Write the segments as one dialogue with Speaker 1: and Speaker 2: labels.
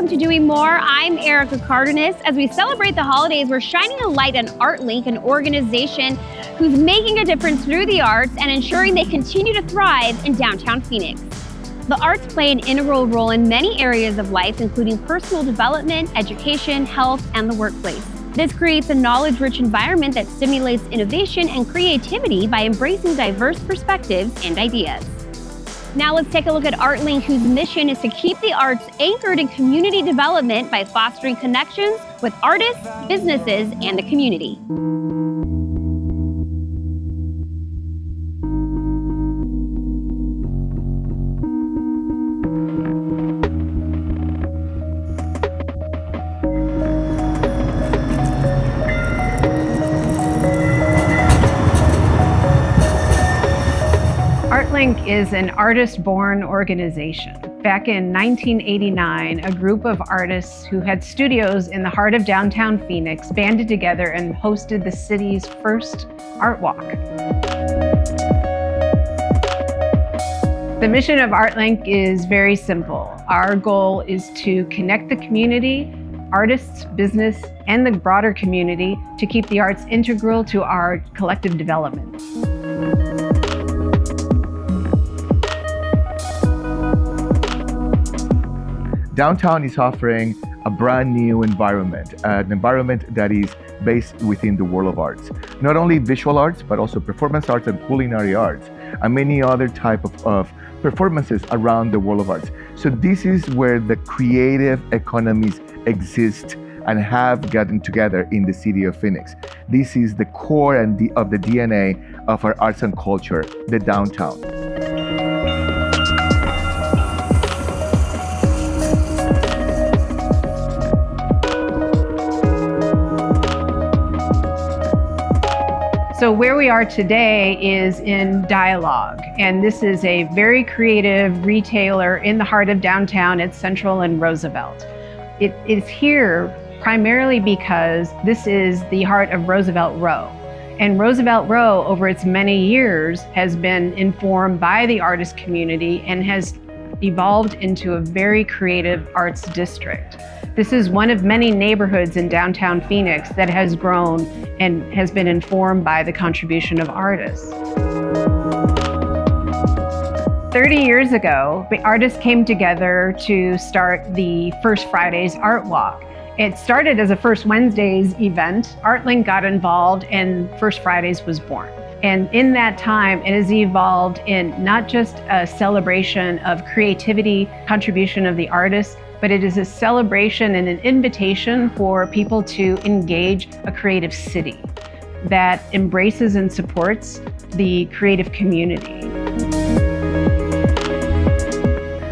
Speaker 1: welcome to Doing More. I'm Erica Cardenas. As we celebrate the holidays, we're shining a light on Artlink, an organization who's making a difference through the arts and ensuring they continue to thrive in downtown Phoenix. The arts play an integral role in many areas of life, including personal development, education, health, and the workplace. This creates a knowledge-rich environment that stimulates innovation and creativity by embracing diverse perspectives and ideas. Now let's take a look at Artlink, whose mission is to keep the arts anchored in community development by fostering connections with artists, businesses, and the community.
Speaker 2: Artlink is an artist-born organization. Back in 1989, a group of artists who had studios in the heart of downtown Phoenix banded together and hosted the city's first art walk. The mission of Artlink is very simple. Our goal is to connect the community, artists, business, and the broader community to keep the arts integral to our collective development.
Speaker 3: Downtown is offering a brand new environment, an environment that is based within the world of arts. Not only visual arts, but also performance arts and culinary arts, and many other type of performances around the world of arts. So this is where the creative economies exist and have gotten together in the city of Phoenix. This is the core of the DNA of our arts and culture, the downtown.
Speaker 2: So where we are today is in Dialogue, and this is a very creative retailer in the heart of downtown at Central and Roosevelt. It is here primarily because this is the heart of Roosevelt Row. And Roosevelt Row, over its many years, has been informed by the artist community and has evolved into a very creative arts district. This is one of many neighborhoods in downtown Phoenix that has grown and has been informed by the contribution of artists. 30 years ago, the artists came together to start the First Fridays Art Walk. It started as a First Wednesdays event. Artlink got involved and First Fridays was born. And in that time, it has evolved in not just a celebration of creativity, contribution of the artists, but it is a celebration and an invitation for people to engage a creative city that embraces and supports the creative community.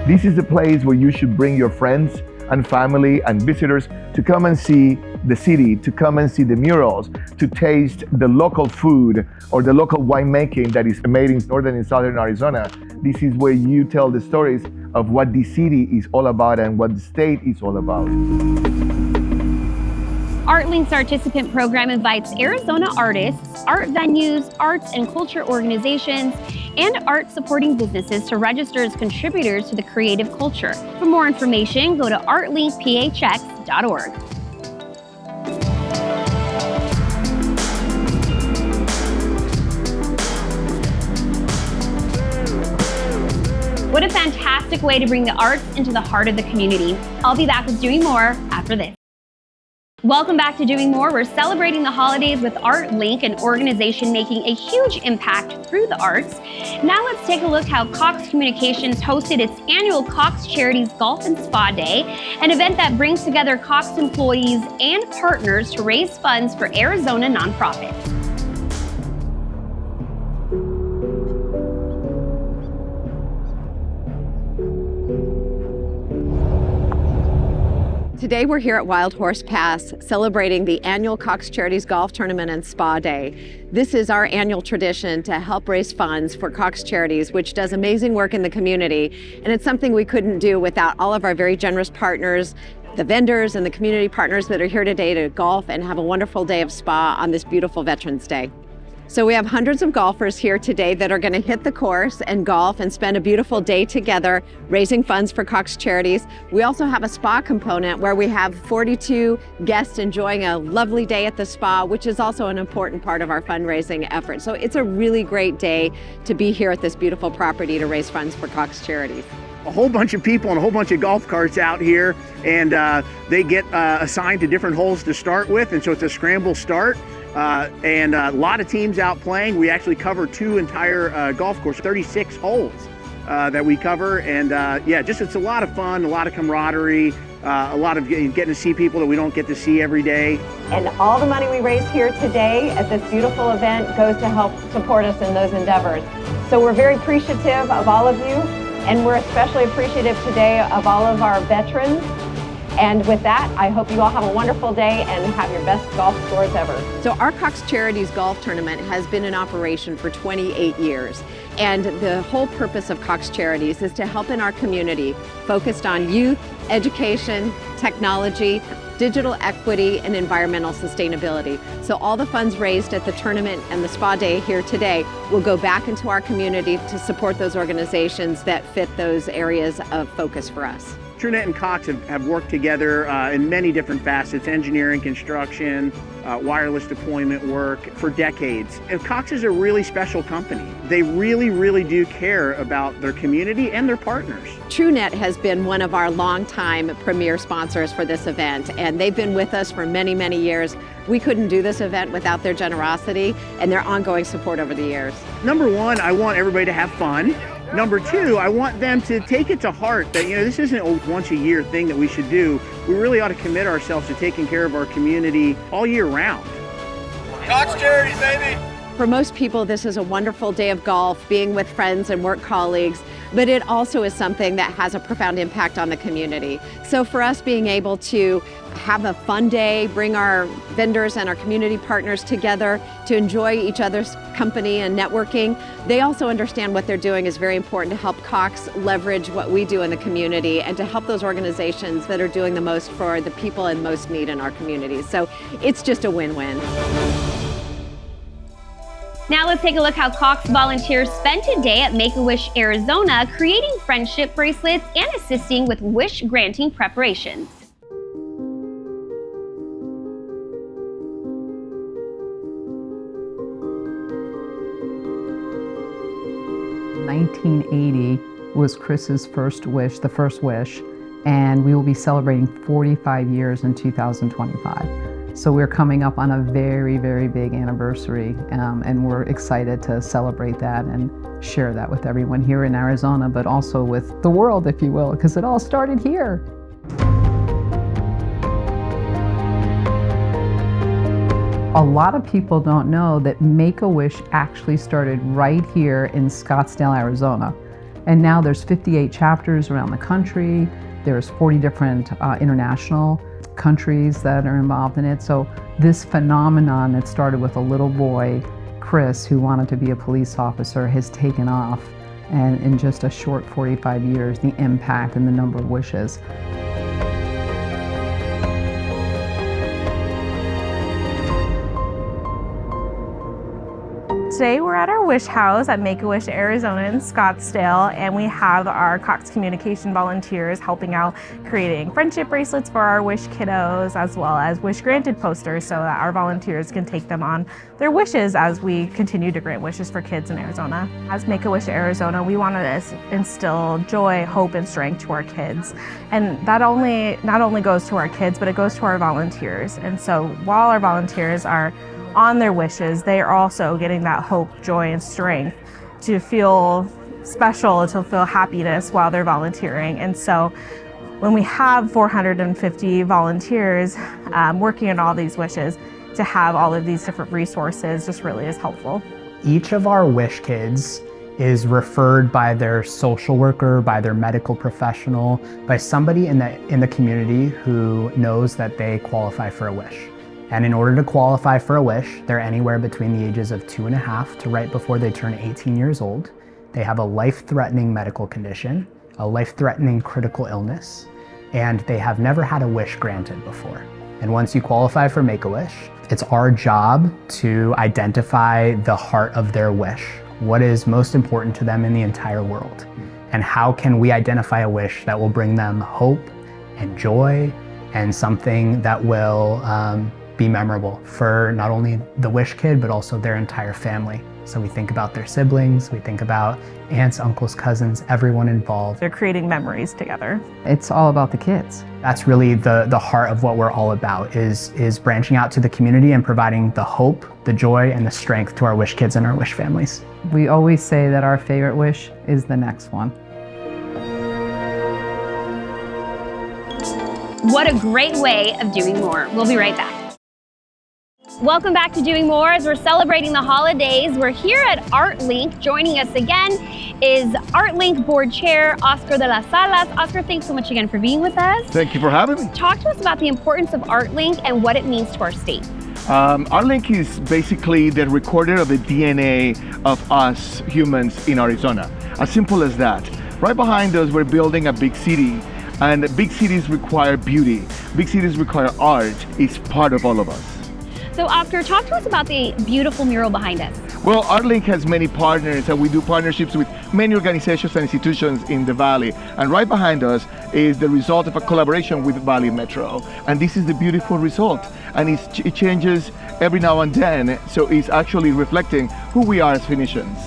Speaker 3: This is the place where you should bring your friends and family and visitors to come and see the city, to come and see the murals, to taste the local food or the local winemaking that is made in northern and southern Arizona. This is where you tell the stories of what the city is all about and what the state is all about.
Speaker 1: Artlink's Artisticant program invites Arizona artists, art venues, arts and culture organizations, and art-supporting businesses to register as contributors to the creative culture. For more information, go to artlinkphx.org. What a fantastic way to bring the arts into the heart of the community. I'll be back with Doing More after this. Welcome back to Doing More. We're celebrating the holidays with Artlink, an organization making a huge impact through the arts. Now let's take a look how Cox Communications hosted its annual Cox Charities Golf and Spa Day, an event that brings together Cox employees and partners to raise funds for Arizona nonprofits.
Speaker 4: Today we're here at Wild Horse Pass celebrating the annual Cox Charities Golf Tournament and Spa Day. This is our annual tradition to help raise funds for Cox Charities, which does amazing work in the community. And it's something we couldn't do without all of our very generous partners, the vendors and the community partners that are here today to golf and have a wonderful day of spa on this beautiful Veterans Day. So we have hundreds of golfers here today that are going to hit the course and golf and spend a beautiful day together raising funds for Cox Charities. We also have a spa component where we have 42 guests enjoying a lovely day at the spa, which is also an important part of our fundraising effort. So it's a really great day to be here at this beautiful property to raise funds for Cox Charities.
Speaker 5: A whole bunch of people and a whole bunch of golf carts out here, and they get assigned to different holes to start with, and so it's a scramble start. And a lot of teams out playing. We actually cover 2 entire golf courses, 36 holes that we cover. And yeah, just it's a lot of fun, a lot of camaraderie, a lot of getting to see people that we don't get to see every day.
Speaker 4: And all the money we raise here today at this beautiful event goes to help support us in those endeavors. So we're very appreciative of all of you, and we're especially appreciative today of all of our veterans. And with that, I hope you all have a wonderful day and have your best golf scores ever. So our Cox Charities Golf Tournament has been in operation for 28 years. And the whole purpose of Cox Charities is to help in our community focused on youth, education, technology, digital equity, and environmental sustainability. So all the funds raised at the tournament and the spa day here today will go back into our community to support those organizations that fit those areas of focus for us.
Speaker 5: TrueNet and Cox have worked together in many different facets, engineering, construction, wireless deployment work for decades. And Cox is a really special company. They really, really do care about their community and their partners.
Speaker 4: TrueNet has been one of our longtime premier sponsors for this event, and they've been with us for many, many years. We couldn't do this event without their generosity and their ongoing support over the years.
Speaker 5: Number one, I want everybody to have fun. Number two, I want them to take it to heart that, this isn't a once a year thing that we should do. We really ought to commit ourselves to taking care of our community all year round.
Speaker 6: Cox Charities, baby!
Speaker 4: For most people, this is a wonderful day of golf, being with friends and work colleagues, but it also is something that has a profound impact on the community. So for us, being able to have a fun day, bring our vendors and our community partners together to enjoy each other's company and networking, they also understand what they're doing is very important to help Cox leverage what we do in the community and to help those organizations that are doing the most for the people in most need in our communities. So it's just a win-win.
Speaker 1: Now let's take a look how Cox volunteers spent a day at Make-A-Wish, Arizona, creating friendship bracelets and assisting with wish granting preparations.
Speaker 7: In 1980 was Chris's first wish, the first wish, and we will be celebrating 45 years in 2025. So we're coming up on a very, very big anniversary, and we're excited to celebrate that and share that with everyone here in Arizona, but also with the world, if you will, because it all started here. A lot of people don't know that Make-A-Wish actually started right here in Scottsdale, Arizona. And now there's 58 chapters around the country. There's 40 different international countries that are involved in it. So this phenomenon that started with a little boy, Chris, who wanted to be a police officer, has taken off. And in just a short 45 years, the impact and the number of wishes.
Speaker 8: Today we're at our Wish House at Make-A-Wish Arizona in Scottsdale, and we have our Cox Communication volunteers helping out creating friendship bracelets for our Wish kiddos, as well as Wish Granted posters so that our volunteers can take them on their wishes as we continue to grant wishes for kids in Arizona. As Make-A-Wish Arizona, we want to instill joy, hope, and strength to our kids. And that not only goes to our kids, but it goes to our volunteers. And so while our volunteers are on their wishes, they are also getting that hope, joy, and strength to feel special, to feel happiness while they're volunteering. And so when we have 450 volunteers working on all these wishes, to have all of these different resources just really is helpful.
Speaker 9: Each of our Wish kids is referred by their social worker, by their medical professional, by somebody in the community who knows that they qualify for a wish. And in order to qualify for a wish, they're anywhere between the ages of 2.5 to right before they turn 18 years old. They have a life-threatening medical condition, a life-threatening critical illness, and they have never had a wish granted before. And once you qualify for Make-A-Wish, it's our job to identify the heart of their wish. What is most important to them in the entire world? And how can we identify a wish that will bring them hope and joy and something that will be memorable for not only the wish kid, but also their entire family. So we think about their siblings, we think about aunts, uncles, cousins, everyone involved.
Speaker 8: They're creating memories together.
Speaker 7: It's all about the kids.
Speaker 9: That's really the heart of what we're all about, is branching out to the community and providing the hope, the joy, and the strength to our wish kids and our wish families.
Speaker 7: We always say that our favorite wish is the next one.
Speaker 1: What a great way of doing more. We'll be right back. Welcome back to Doing More. As we're celebrating the holidays, we're here at Artlink. Joining us again is Artlink Board Chair Oscar de las Salas. Oscar, thanks so much again for being with us.
Speaker 3: Thank you for having me.
Speaker 1: Talk to us about the importance of Artlink and what it means to our state.
Speaker 3: Artlink is basically the recorder of the DNA of us humans in Arizona. As simple as that. Right behind us, we're building a big city, and big cities require beauty. Big cities require art. It's part of all of us.
Speaker 1: So Oscar, talk to us about the beautiful mural behind us.
Speaker 3: Well, Artlink has many partners, and we do partnerships with many organizations and institutions in the Valley. And right behind us is the result of a collaboration with Valley Metro. And this is the beautiful result. And it changes every now and then, so it's actually reflecting who we are as Phoenicians.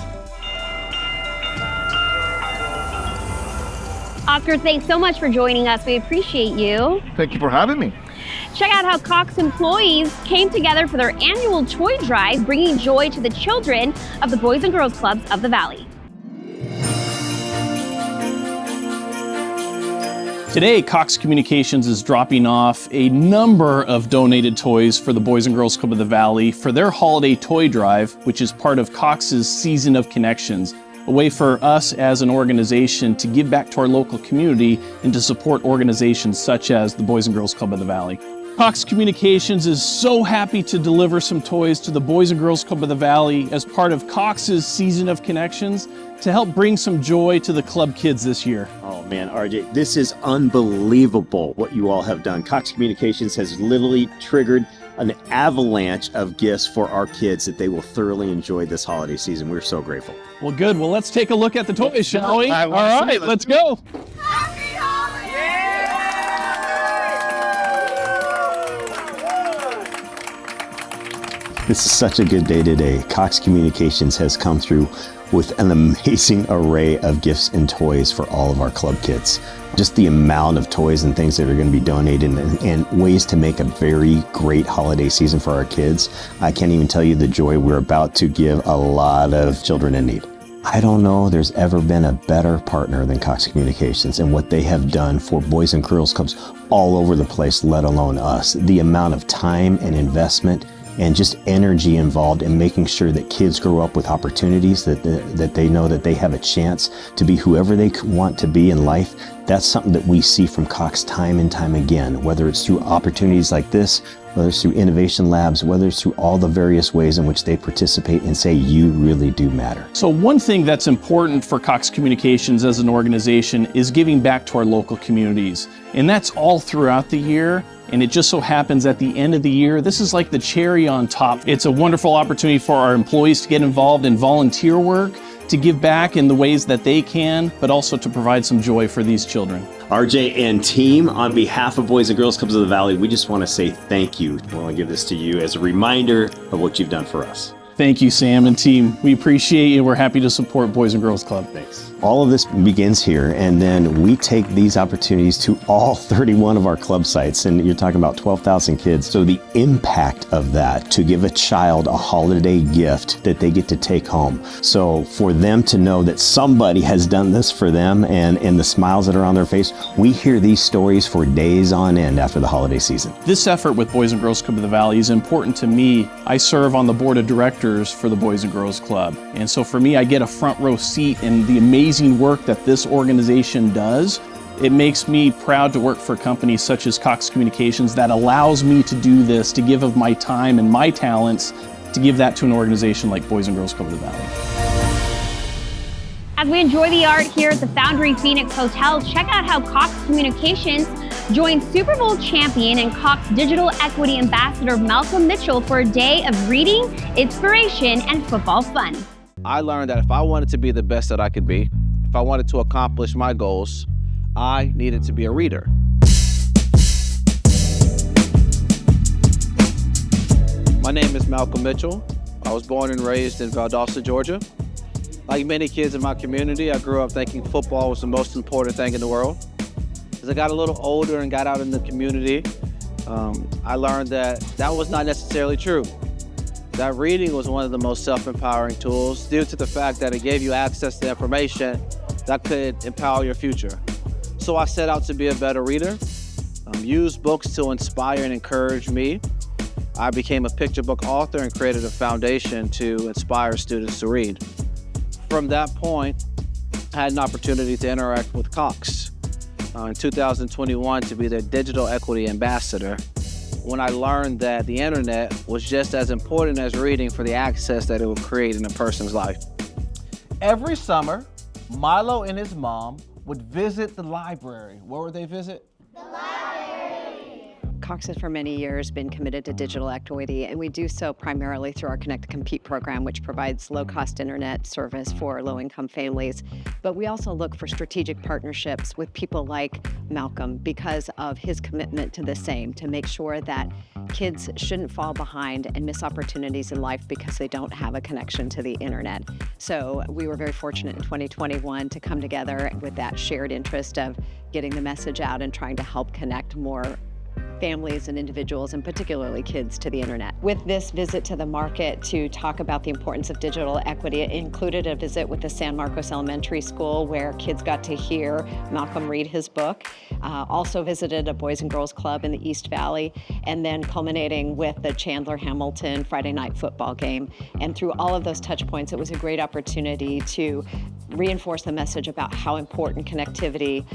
Speaker 1: Oscar, thanks so much for joining us. We appreciate you.
Speaker 3: Thank you for having me.
Speaker 1: Check out how Cox employees came together for their annual toy drive, bringing joy to the children of the Boys and Girls Clubs of the Valley.
Speaker 10: Today, Cox Communications is dropping off a number of donated toys for the Boys and Girls Club of the Valley for their holiday toy drive, which is part of Cox's Season of Connections, a way for us as an organization to give back to our local community and to support organizations such as the Boys and Girls Club of the Valley. Cox Communications is so happy to deliver some toys to the Boys and Girls Club of the Valley as part of Cox's Season of Connections to help bring some joy to the club kids this year.
Speaker 11: Oh man, RJ, this is unbelievable what you all have done. Cox Communications has literally triggered an avalanche of gifts for our kids that they will thoroughly enjoy this holiday season. We're so grateful.
Speaker 10: Well, good. Well, let's take a look at the toys, shall we? All right, let's go.
Speaker 6: Happy holidays!
Speaker 11: This is such a good day today. Cox Communications has come through with an amazing array of gifts and toys for all of our club kids. Just the amount of toys and things that are going to be donated and ways to make a very great holiday season for our kids. I can't even tell you the joy we're about to give a lot of children in need. I don't know there's ever been a better partner than Cox Communications and what they have done for Boys and Girls Clubs all over the place, let alone us. The amount of time and investment and just energy involved in making sure that kids grow up with opportunities, that they know that they have a chance to be whoever they want to be in life. That's something that we see from Cox time and time again, whether it's through opportunities like this, whether it's through innovation labs, whether it's through all the various ways in which they participate and say, you really do matter.
Speaker 10: So one thing that's important for Cox Communications as an organization is giving back to our local communities. And that's all throughout the year. And it just so happens at the end of the year, this is like the cherry on top. It's a wonderful opportunity for our employees to get involved in volunteer work, to give back in the ways that they can, but also to provide some joy for these children.
Speaker 11: RJ and team, on behalf of Boys and Girls Clubs of the Valley, we just want to say thank you. I want to give this to you as a reminder of what you've done for us.
Speaker 10: Thank you, Sam and team. We appreciate you. We're happy to support Boys and Girls Club.
Speaker 11: Thanks. All of this begins here, and then we take these opportunities to all 31 of our club sites, and you're talking about 12,000 kids. So the impact of that to give a child a holiday gift that they get to take home. So for them to know that somebody has done this for them and the smiles that are on their face, we hear these stories for days on end after the holiday season.
Speaker 10: This effort with Boys and Girls Club of the Valley is important to me. I serve on the board of directors for the Boys and Girls Club. And so for me, I get a front row seat in the amazing work that this organization does. It makes me proud to work for companies such as Cox Communications that allows me to do this, to give of my time and my talents, to give that to an organization like Boys and Girls Club of the Valley.
Speaker 1: As we enjoy the art here at the Foundry Phoenix Hotel, check out how Cox Communications Join Super Bowl champion and Cox Digital Equity Ambassador Malcolm Mitchell for a day of reading, inspiration, and football fun.
Speaker 12: I learned that if I wanted to be the best that I could be, if I wanted to accomplish my goals, I needed to be a reader. My name is Malcolm Mitchell. I was born and raised in Valdosta, Georgia. Like many kids in my community, I grew up thinking football was the most important thing in the world. As I got a little older and got out in the community, I learned that that was not necessarily true. That reading was one of the most self-empowering tools due to the fact that it gave you access to information that could empower your future. So I set out to be a better reader, use books to inspire and encourage me. I became a picture book author and created a foundation to inspire students to read. From that point, I had an opportunity to interact with Cox in 2021 to be their digital equity ambassador, when I learned that the internet was just as important as reading for the access that it would create in a person's life. Every summer, Milo and his mom would visit the library. Where would they visit? The library.
Speaker 4: Cox has for many years been committed to digital equity, and we do so primarily through our Connect to Compete program, which provides low-cost internet service for low-income families. But we also look for strategic partnerships with people like Malcolm because of his commitment to the same, to make sure that kids shouldn't fall behind and miss opportunities in life because they don't have a connection to the internet. So we were very fortunate in 2021 to come together with that shared interest of getting the message out and trying to help connect more families and individuals, and particularly kids, to the internet. With this visit to the market to talk about the importance of digital equity, it included a visit with the San Marcos Elementary School where kids got to hear Malcolm read his book. Also visited a Boys and Girls Club in the East Valley, and then culminating with the Chandler-Hamilton Friday night football game. And through all of those touch points, it was a great opportunity to reinforce the message about how important connectivity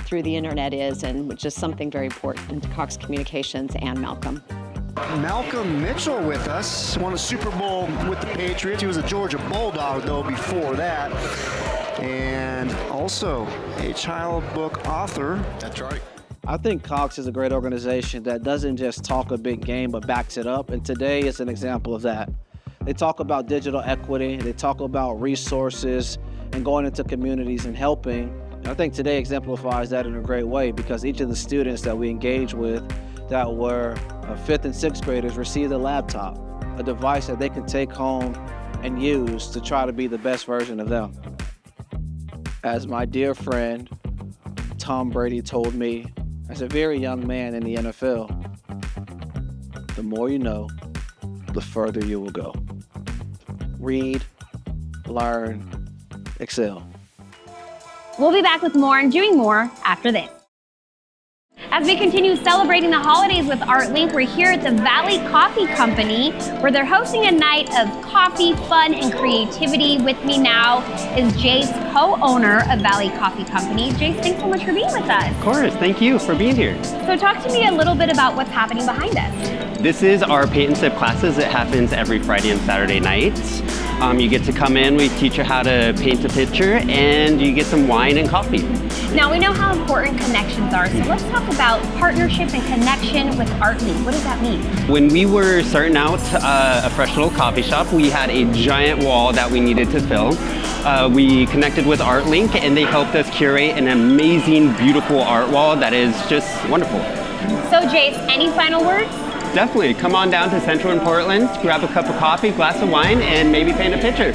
Speaker 4: through the internet is, and which is something very important to Cox Communications and Malcolm.
Speaker 13: Malcolm Mitchell with us, won a Super Bowl with the Patriots. He was a Georgia Bulldog though before that, and also a child book author.
Speaker 12: That's right. I think Cox is a great organization that doesn't just talk a big game but backs it up, and today is an example of that. They talk about digital equity, they talk about resources and going into communities and helping. I think today exemplifies that in a great way because each of the students that we engage with that were 5th and 6th graders received a laptop, a device that they can take home and use to try to be the best version of them. As my dear friend Tom Brady told me as a very young man in the NFL, the more you know, the further you will go. Read, learn, excel.
Speaker 1: We'll be back with more and doing more after this. As we continue celebrating the holidays with Artlink, we're here at the Valley Coffee Company, where they're hosting a night of coffee, fun, and creativity. With me now is Jace, co-owner of Valley Coffee Company. Jace, thanks so much for being with us.
Speaker 14: Of course, thank you for being here.
Speaker 1: So talk to me a little bit about what's happening behind us.
Speaker 14: This is our paint and sip classes. It happens every Friday and Saturday nights. You get to come in, we teach you how to paint a picture, and you get some wine and coffee.
Speaker 1: Now, we know how important connections are, so let's talk about partnership and connection with Artlink. What does that mean?
Speaker 14: When we were starting out a fresh little coffee shop, we had a giant wall that we needed to fill. We connected with Artlink, and they helped us curate an amazing, beautiful art wall that is just wonderful.
Speaker 1: So, Jace, any final words?
Speaker 14: Definitely. Come on down to Central and Portland, grab a cup of coffee, glass of wine, and maybe paint a picture.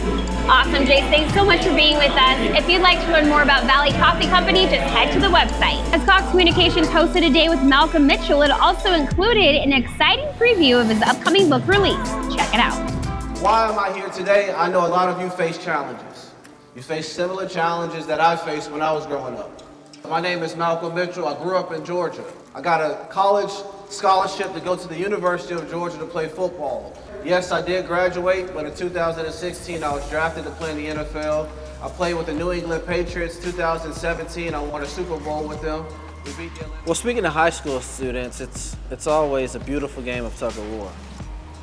Speaker 1: Awesome, Jace. Thanks so much for being with us. If you'd like to learn more about Valley Coffee Company, just head to the website. As Cox Communications hosted a day with Malcolm Mitchell, it also included an exciting preview of his upcoming book release. Check it out.
Speaker 12: Why am I here today? I know a lot of you face challenges. You face similar challenges that I faced when I was growing up. My name is Malcolm Mitchell. I grew up in Georgia. I got a college scholarship to go to the University of Georgia to play football. Yes, I did graduate, but in 2016 I was drafted to play in the NFL. I played with the New England Patriots. 2017 I won a Super Bowl with them. Well, speaking to high school students, it's always a beautiful game of tug of war,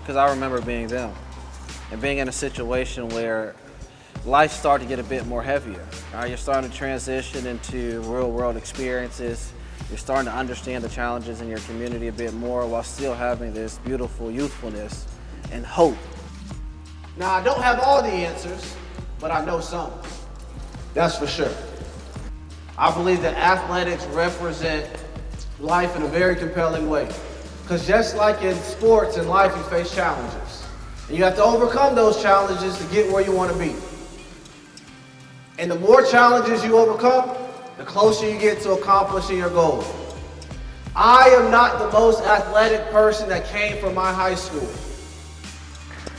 Speaker 12: because I remember being them and being in a situation where life started to get a bit more heavier. You're starting to transition into real world experiences. You're starting to understand the challenges in your community a bit more while still having this beautiful youthfulness and hope.
Speaker 15: Now, I don't have all the answers, but I know some. That's for sure. I believe that athletics represent life in a very compelling way. Because just like in sports and life, you face challenges. And you have to overcome those challenges to get where you want to be. And the more challenges you overcome, the closer you get to accomplishing your goal. I am not the most athletic person that came from my high school.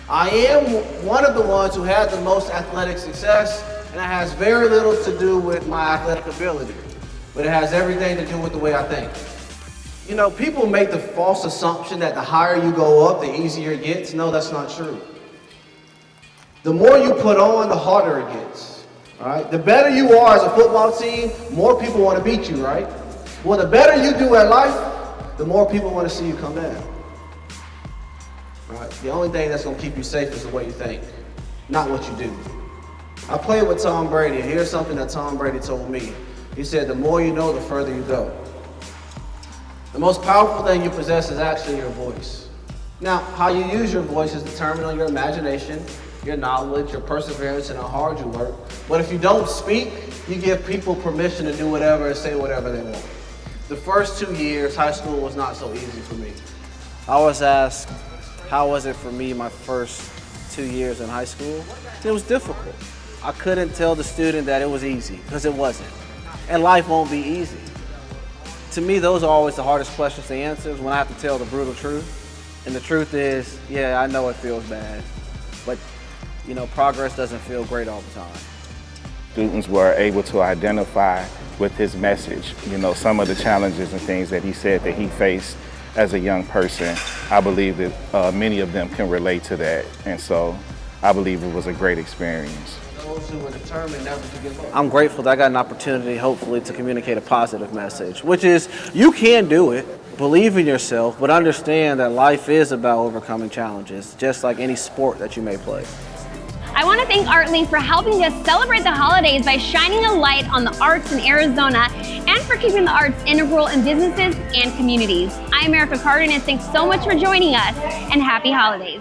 Speaker 15: I am one of the ones who had the most athletic success, and that has very little to do with my athletic ability, but it has everything to do with the way I think. You know, people make the false assumption that the higher you go up, the easier it gets. No, that's not true. The more you put on, the harder it gets. All right? The better you are as a football team, more people want to beat you, right? Well, the better you do at life, the more people want to see you come down. All right? The only thing that's going to keep you safe is the way you think, not what you do. I played with Tom Brady, and here's something that Tom Brady told me. He said, the more you know, the further you go. The most powerful thing you possess is actually your voice. Now, how you use your voice is determined on your imagination, your knowledge, your perseverance, and how hard you work. But if you don't speak, you give people permission to do whatever and say whatever they want. The first 2 years, high school was not so easy for me.
Speaker 12: I was asked, how was it for me my first 2 years in high school? It was difficult. I couldn't tell the student that it was easy, because it wasn't. And life won't be easy. To me, those are always the hardest questions to answer, is when I have to tell the brutal truth. And the truth is, yeah, I know it feels bad, but you know, progress doesn't feel great all the time.
Speaker 16: Students were able to identify with his message, you know, some of the challenges and things that he said that he faced as a young person. I believe that many of them can relate to that, and so I believe it was a great experience.
Speaker 15: Those who were determined never to give up.
Speaker 12: I'm grateful that I got an opportunity, hopefully, to communicate a positive message, which is you can do it, believe in yourself, but understand that life is about overcoming challenges, just like any sport that you may play.
Speaker 1: I want to thank Artlink for helping us celebrate the holidays by shining a light on the arts in Arizona and for keeping the arts integral in businesses and communities. I'm Erica Cardenas. Thanks so much for joining us, and happy holidays.